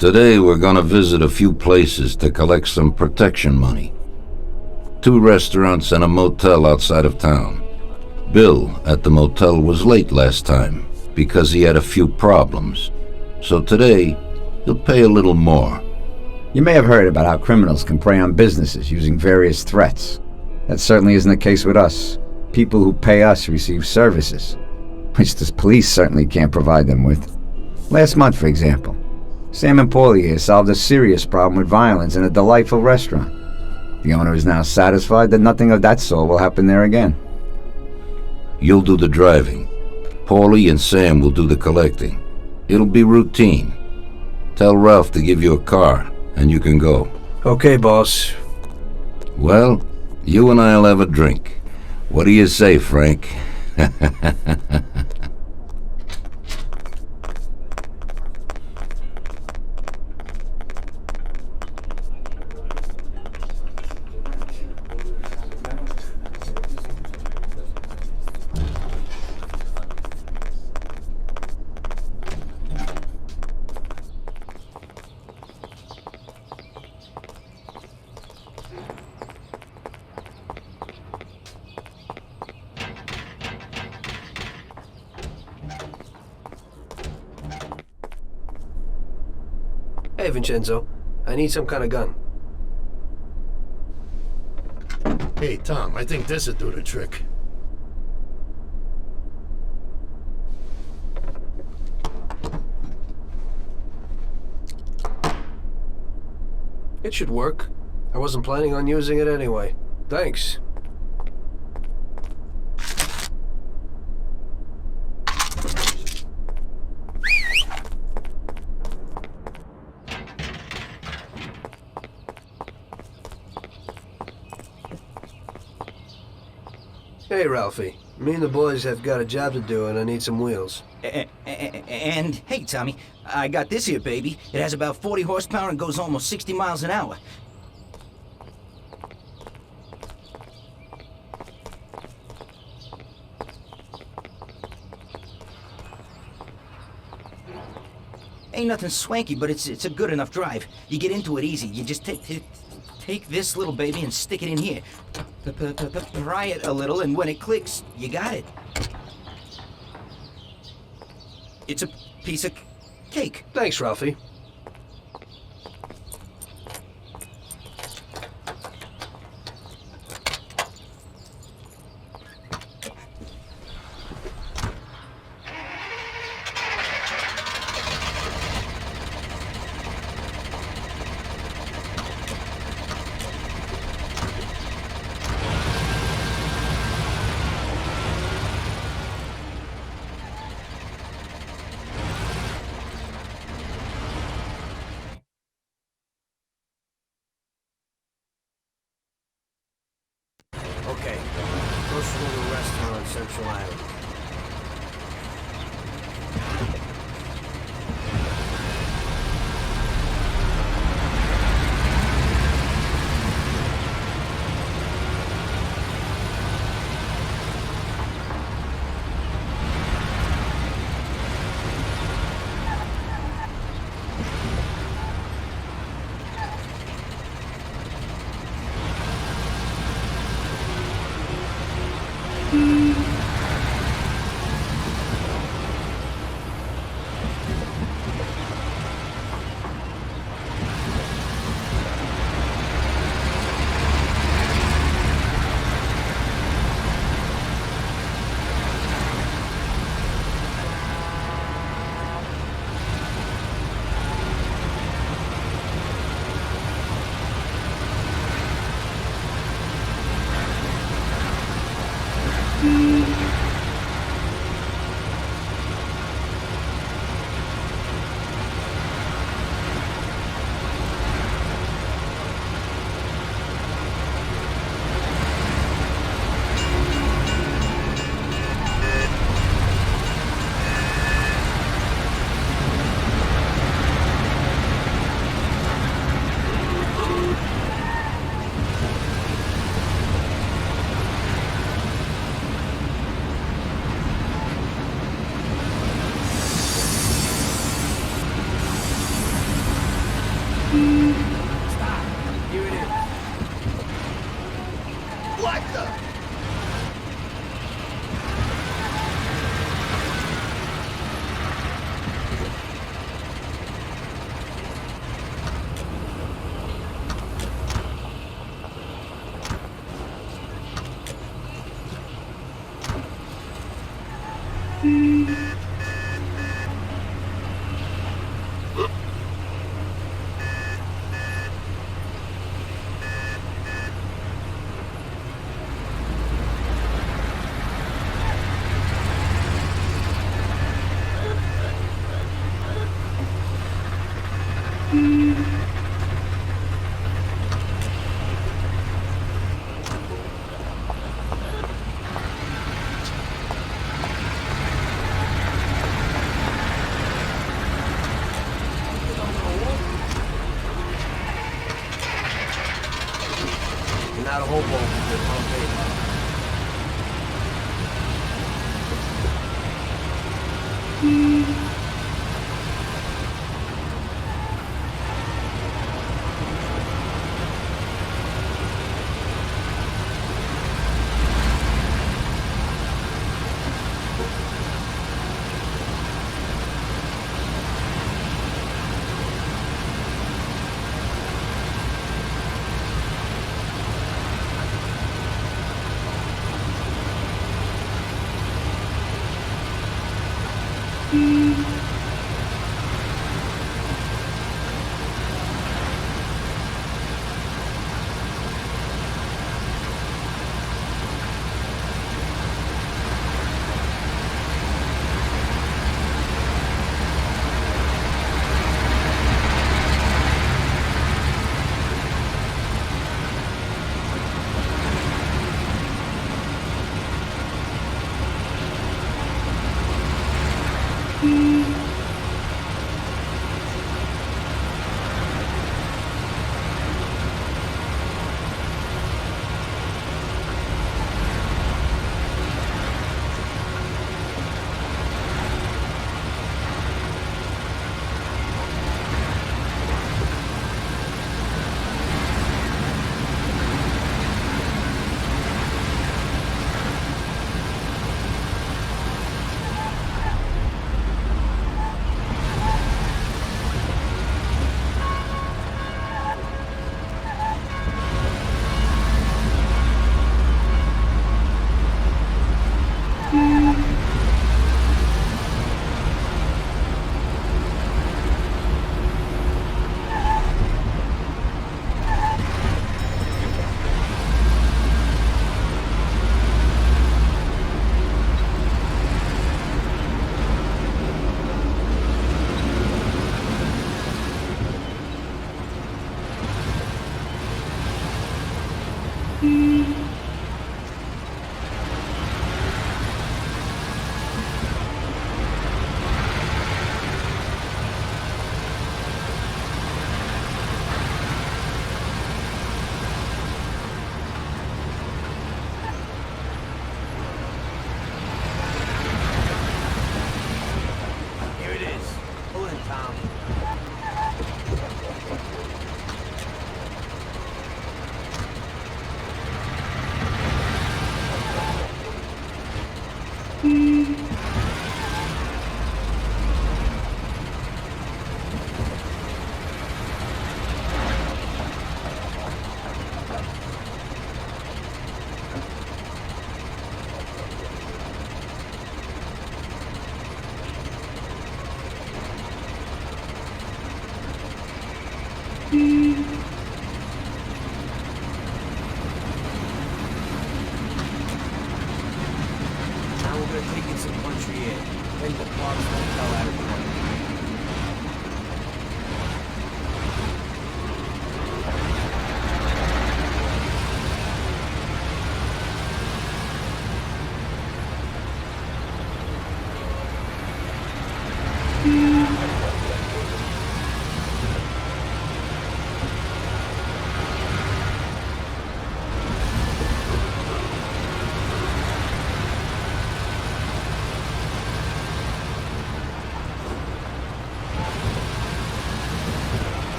Today we're gonna visit a few places to collect some protection money. 2 restaurants and a motel outside of town. Bill at the motel was late last time because he had a few problems. So today, he'll pay a little more. You may have heard about how criminals can prey on businesses using various threats. That certainly isn't the case with us. People who pay us receive services, which the police certainly can't provide them with. Last month, for example, Sam and Paulie here solved a serious problem with violence in a delightful restaurant. The owner is now satisfied that nothing of that sort will happen there again. You'll do the driving. Paulie and Sam will do the collecting. It'll be routine. Tell Ralph to give you a car, and you can go. Okay, boss. Well, you and I'll have a drink. What do you say, Frank? Hey, Vincenzo. I need some kind of gun. Hey, Tom, I think this'll do the trick. It should work. I wasn't planning on using it anyway. Thanks. Hey, Ralphie. Me and the boys have got a job to do and I need some wheels. And, hey, Tommy, I got this here, baby. It has about 40 horsepower and goes almost 60 miles an hour. Ain't nothing swanky, but it's a good enough drive. You get into it easy. You just take this little baby and stick it in here. Pry it a little, and when it clicks, you got it. It's a piece of cake. Thanks, Ralphie. Okay, close to the restaurant on Central Island. You're not a hobo with your Tom Baby.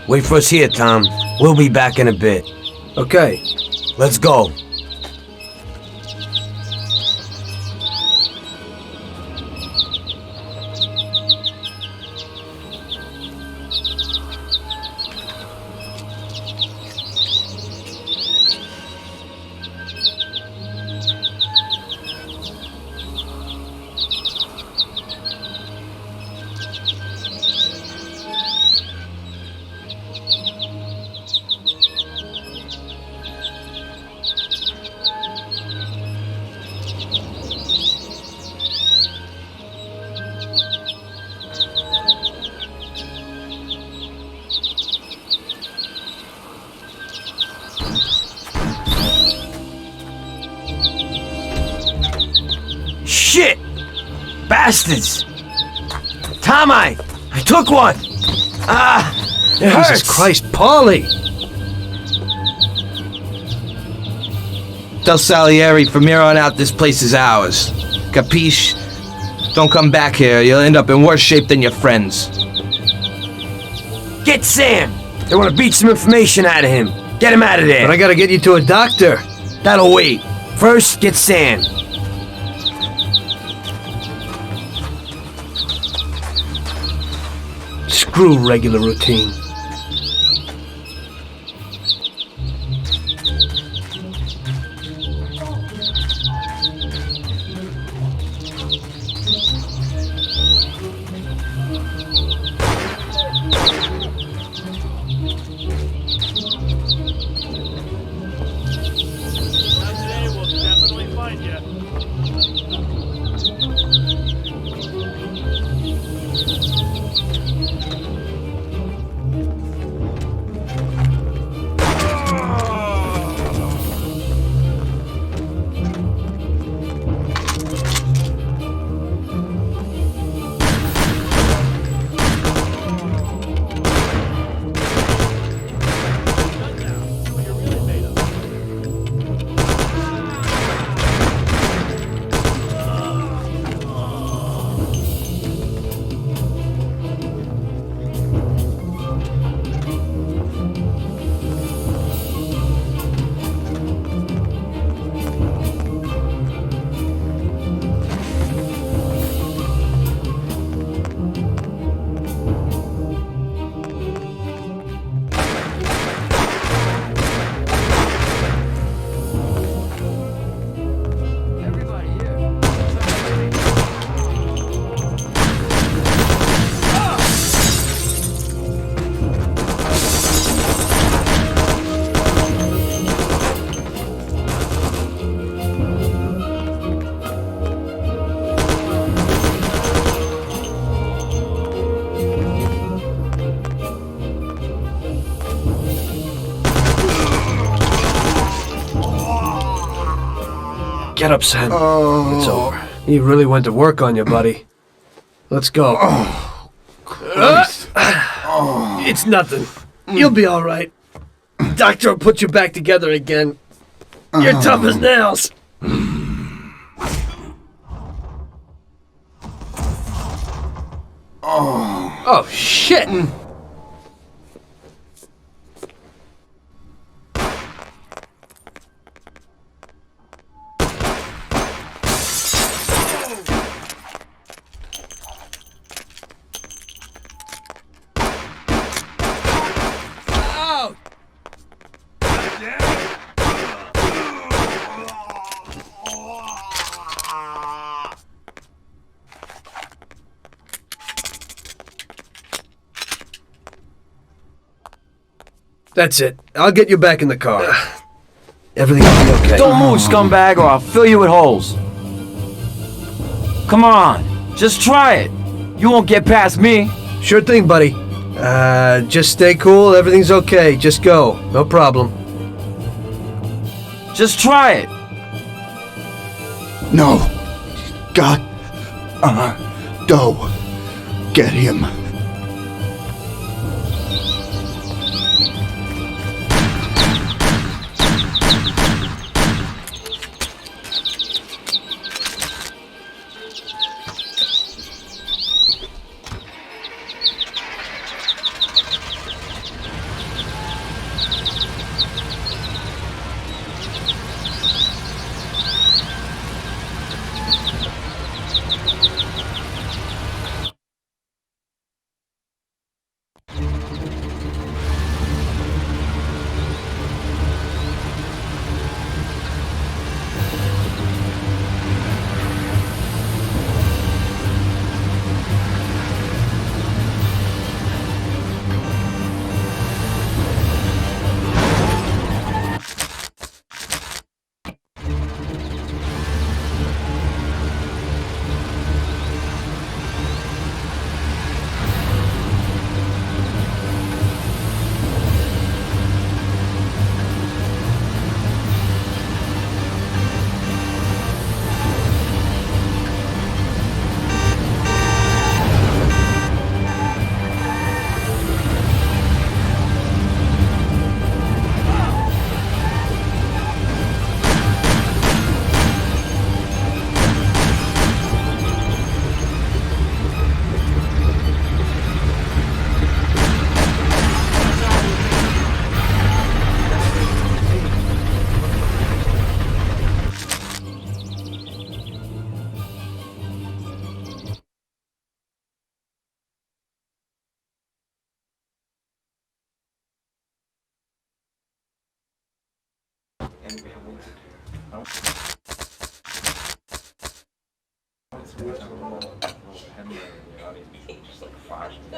Wait for us here, Tom. We'll be back in a bit. Okay. Let's go. Shit! Bastards! Tom, I took one! It hurts! Jesus Christ, Paulie! Tell Salieri from here on out this place is ours. Capiche? Don't come back here, you'll end up in worse shape than your friends. Get Sam! They want to beat some information out of him. Get him out of there! But I gotta get you to a doctor. That'll wait. First, get Sam. Screw regular routine. Today we'll definitely find you. Get up, Sam. It's over. He really went to work on you, buddy. Let's go. It's nothing. You'll be all right. Doctor will put you back together again. You're tough as nails. Oh, shit. That's it. I'll get you back in the car. Everything will be okay. Don't move, scumbag, or I'll fill you with holes. Come on, just try it. You won't get past me. Sure thing, buddy. Just stay cool. Everything's okay. Just go. No problem. Just try it. No. God. Go. Get him.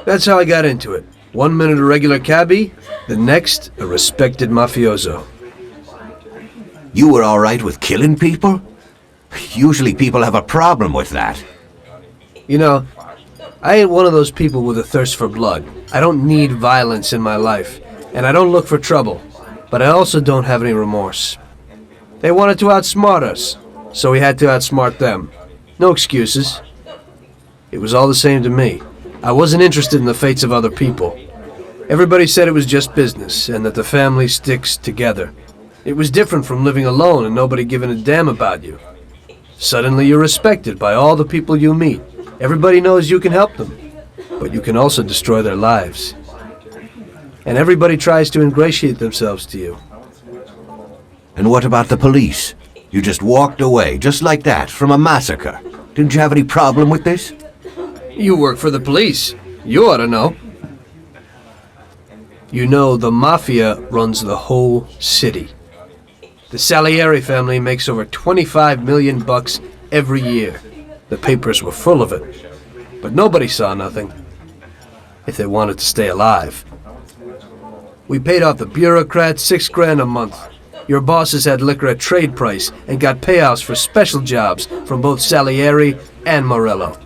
That's how I got into it. 1 minute a regular cabbie, the next a respected mafioso. You were all right with killing people? Usually people have a problem with that. You know, I ain't one of those people with a thirst for blood. I don't need violence in my life, and I don't look for trouble. But I also don't have any remorse. They wanted to outsmart us, so we had to outsmart them. No excuses. It was all the same to me. I wasn't interested in the fates of other people. Everybody said it was just business, and that the family sticks together. It was different from living alone and nobody giving a damn about you. Suddenly you're respected by all the people you meet. Everybody knows you can help them, but you can also destroy their lives. And everybody tries to ingratiate themselves to you. And what about the police? You just walked away, just like that, from a massacre. Didn't you have any problem with this? You work for the police. You ought to know. You know, the Mafia runs the whole city. The Salieri family makes over 25 million bucks every year. The papers were full of it. But nobody saw nothing. If they wanted to stay alive. We paid off the bureaucrats $6 grand a month. Your bosses had liquor at trade price and got payouts for special jobs from both Salieri and Morello.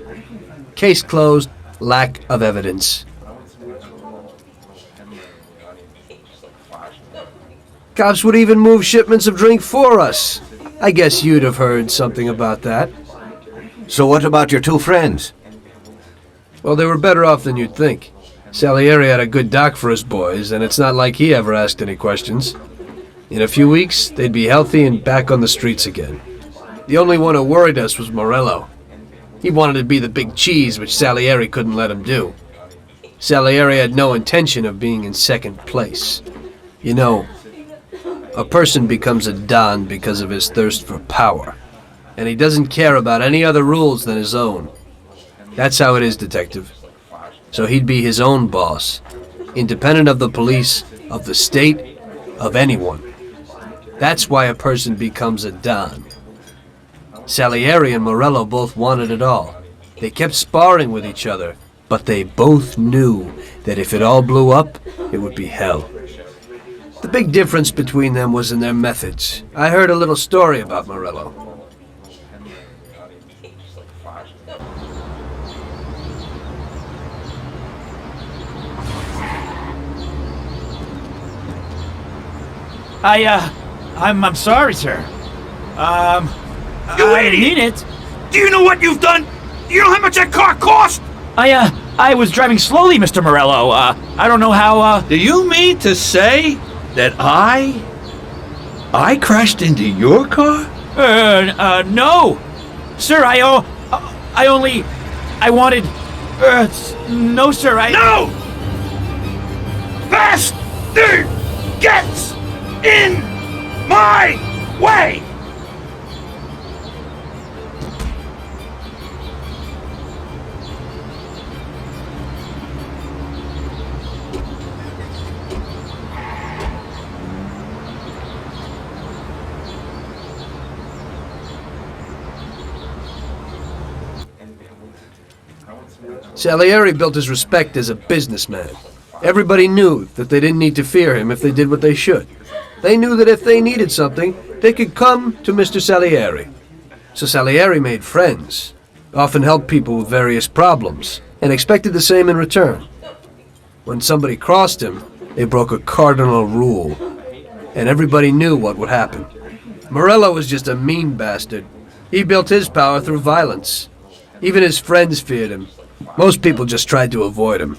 Case closed, lack of evidence. Cops would even move shipments of drink for us. I guess you'd have heard something about that. So what about your two friends? Well, they were better off than you'd think. Salieri had a good doc for his boys, and it's not like he ever asked any questions. In a few weeks, they'd be healthy and back on the streets again. The only one who worried us was Morello. He wanted to be the big cheese, which Salieri couldn't let him do. Salieri had no intention of being in second place. You know, a person becomes a Don because of his thirst for power, and he doesn't care about any other rules than his own. That's how it is, Detective. So he'd be his own boss, independent of the police, of the state, of anyone. That's why a person becomes a Don. Salieri and Morello both wanted it all. They kept sparring with each other, but they both knew that if it all blew up, it would be hell. The big difference between them was in their methods. I heard a little story about Morello. I'm sorry, sir. You I idiot! mean it. Do you know what you've done? Do you know how much that car cost? I was driving slowly, Mr. Morello. I don't know how, Do you mean to say that I crashed into your car? no. Sir, I wanted, no, sir, No! Bastard gets in my way! Salieri built his respect as a businessman. Everybody knew that they didn't need to fear him if they did what they should. They knew that if they needed something, they could come to Mr. Salieri. So Salieri made friends, often helped people with various problems, and expected the same in return. When somebody crossed him, they broke a cardinal rule, and everybody knew what would happen. Morello was just a mean bastard. He built his power through violence. Even his friends feared him. Most people just tried to avoid him.